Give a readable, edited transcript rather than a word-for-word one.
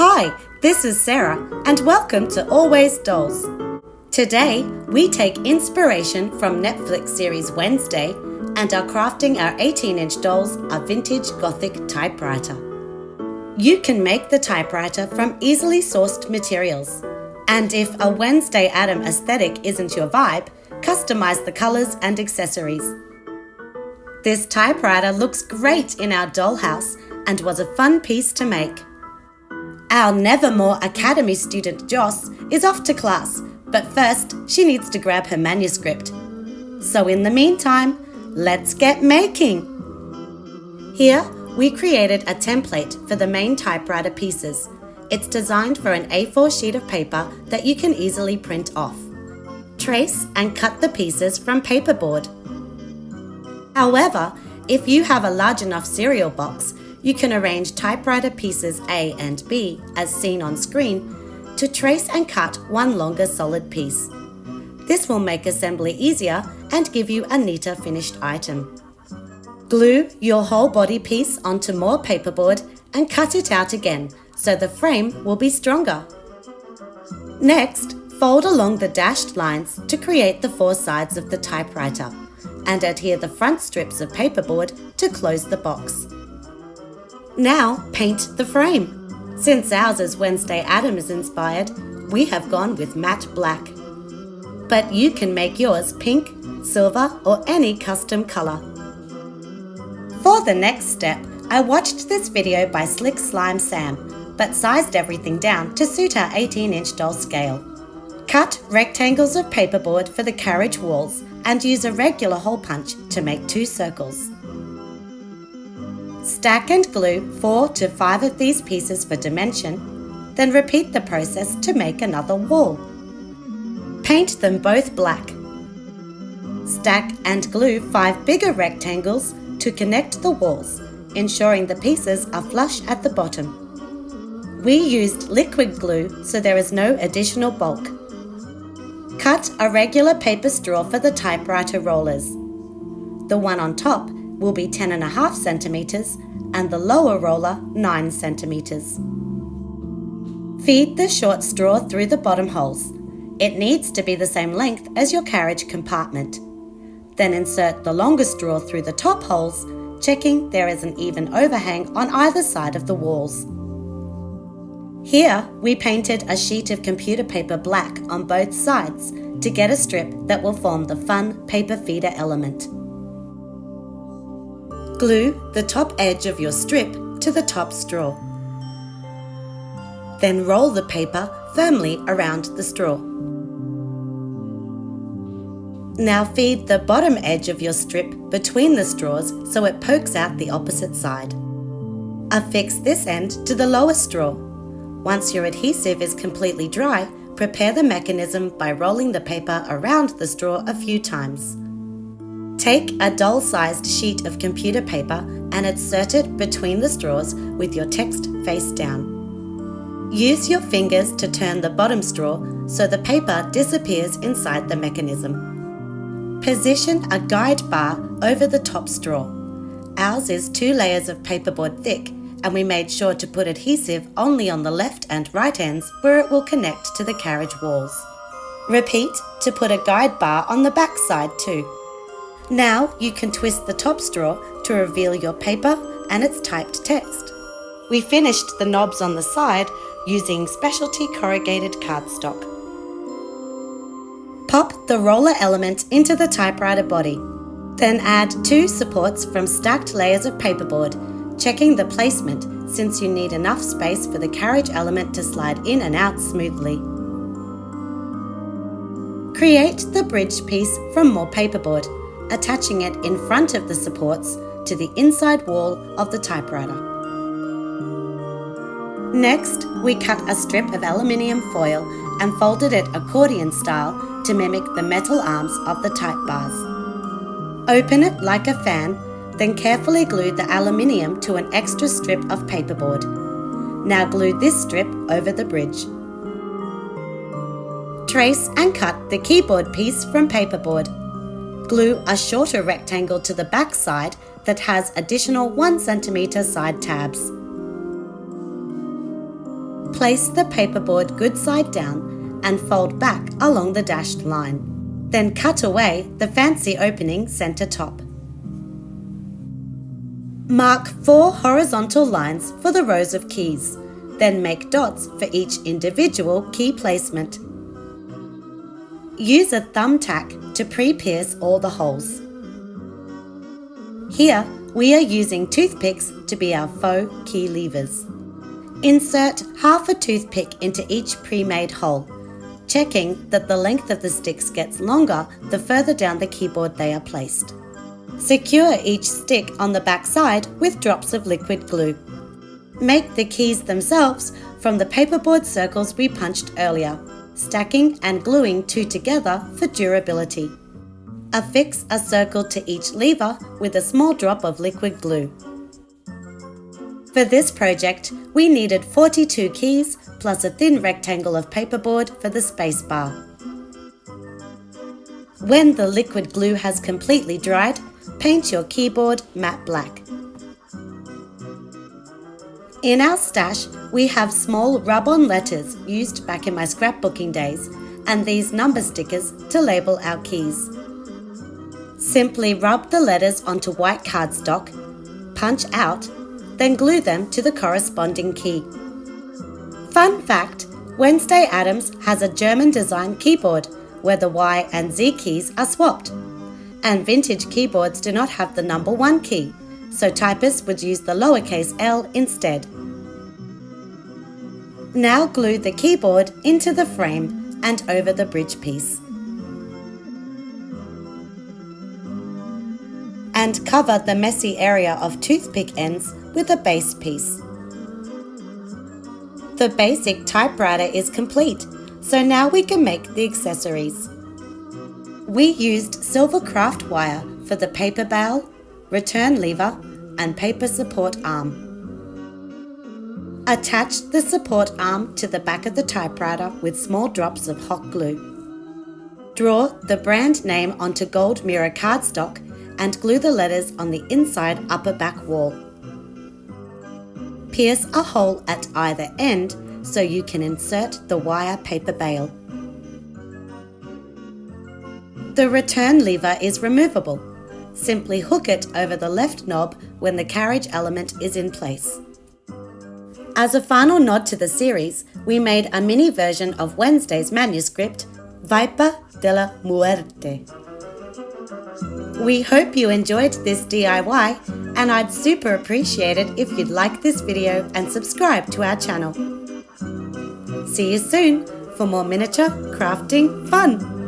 Hi, this is Sarah and welcome to Always Dolls. Today, we take inspiration from Netflix series Wednesday and are crafting our 18-inch dolls a vintage Gothic typewriter. You can make the typewriter from easily sourced materials. And if a Wednesday Addams aesthetic isn't your vibe, customize the colors and accessories. This typewriter looks great in our dollhouse and was a fun piece to make. Our Nevermore Academy student Joss is off to class, but first she needs to grab her manuscript. So in the meantime, let's get making! Here, we created a template for the main typewriter pieces. It's designed for an A4 sheet of paper that you can easily print off. Trace and cut the pieces from paperboard. However, if you have a large enough cereal box, you can arrange typewriter pieces A and B, as seen on screen, to trace and cut one longer solid piece. This will make assembly easier and give you a neater finished item. Glue your whole body piece onto more paperboard and cut it out again so the frame will be stronger. Next, fold along the dashed lines to create the four sides of the typewriter and adhere the front strips of paperboard to close the box. Now paint the frame. Since ours is Wednesday Addams inspired, we have gone with matte black. But you can make yours pink, silver, or any custom color. For the next step, I watched this video by Slick Slime Sam, but sized everything down to suit our 18-inch doll scale. Cut rectangles of paperboard for the carriage walls and use a regular hole punch to make 2 circles. Stack and glue 4 to 5 of these pieces for dimension, then repeat the process to make another wall. Paint them both black. Stack and glue 5 bigger rectangles to connect the walls, ensuring the pieces are flush at the bottom. We used liquid glue so there is no additional bulk. Cut a regular paper straw for the typewriter rollers. The one on top will be 10.5 centimeters and the lower roller 9 centimeters. Feed the short straw through the bottom holes. It needs to be the same length as your carriage compartment. Then insert the longer straw through the top holes, checking there is an even overhang on either side of the walls. Here, we painted a sheet of computer paper black on both sides to get a strip that will form the fun paper feeder element. Glue the top edge of your strip to the top straw. Then roll the paper firmly around the straw. Now feed the bottom edge of your strip between the straws so it pokes out the opposite side. Affix this end to the lower straw. Once your adhesive is completely dry, prepare the mechanism by rolling the paper around the straw a few times. Take a doll-sized sheet of computer paper and insert it between the straws with your text face down. Use your fingers to turn the bottom straw so the paper disappears inside the mechanism. Position a guide bar over the top straw. Ours is 2 layers of paperboard thick, and we made sure to put adhesive only on the left and right ends where it will connect to the carriage walls. Repeat to put a guide bar on the back side too. Now you can twist the top straw to reveal your paper and its typed text. We finished the knobs on the side using specialty corrugated cardstock. Pop the roller element into the typewriter body. Then add 2 supports from stacked layers of paperboard, checking the placement since you need enough space for the carriage element to slide in and out smoothly. Create the bridge piece from more paperboard, attaching it in front of the supports to the inside wall of the typewriter. Next, we cut a strip of aluminium foil and folded it accordion style to mimic the metal arms of the type bars. Open it like a fan, then carefully glue the aluminium to an extra strip of paperboard. Now glue this strip over the bridge. Trace and cut the keyboard piece from paperboard. Glue a shorter rectangle to the back side that has additional 1 centimeter side tabs. Place the paperboard good side down and fold back along the dashed line. Then cut away the fancy opening centre top. Mark 4 horizontal lines for the rows of keys, then make dots for each individual key placement. Use a thumbtack to pre-pierce all the holes. Here, we are using toothpicks to be our faux key levers. Insert half a toothpick into each pre-made hole, checking that the length of the sticks gets longer the further down the keyboard they are placed. Secure each stick on the back side with drops of liquid glue. Make the keys themselves from the paperboard circles we punched earlier, stacking and gluing 2 together for durability. Affix a circle to each lever with a small drop of liquid glue. For this project, we needed 42 keys plus a thin rectangle of paperboard for the spacebar. When the liquid glue has completely dried, paint your keyboard matte black. In our stash, we have small rub-on letters used back in my scrapbooking days and these number stickers to label our keys. Simply rub the letters onto white cardstock, punch out, then glue them to the corresponding key. Fun fact, Wednesday Addams has a German-designed keyboard where the Y and Z keys are swapped. And vintage keyboards do not have the number 1 key, so typists would use the lowercase l instead. Now glue the keyboard into the frame and over the bridge piece. And cover the messy area of toothpick ends with a base piece. The basic typewriter is complete, so now we can make the accessories. We used silver craft wire for the paper bail, return lever, and paper support arm. Attach the support arm to the back of the typewriter with small drops of hot glue. Draw the brand name onto gold mirror cardstock and glue the letters on the inside upper back wall. Pierce a hole at either end so you can insert the wire paper bail. The return lever is removable. Simply hook it over the left knob when the carriage element is in place. As a final nod to the series, we made a mini version of Wednesday's manuscript, Viper de la Muerte. We hope you enjoyed this DIY, and I'd super appreciate it if you'd like this video and subscribe to our channel. See you soon for more miniature crafting fun!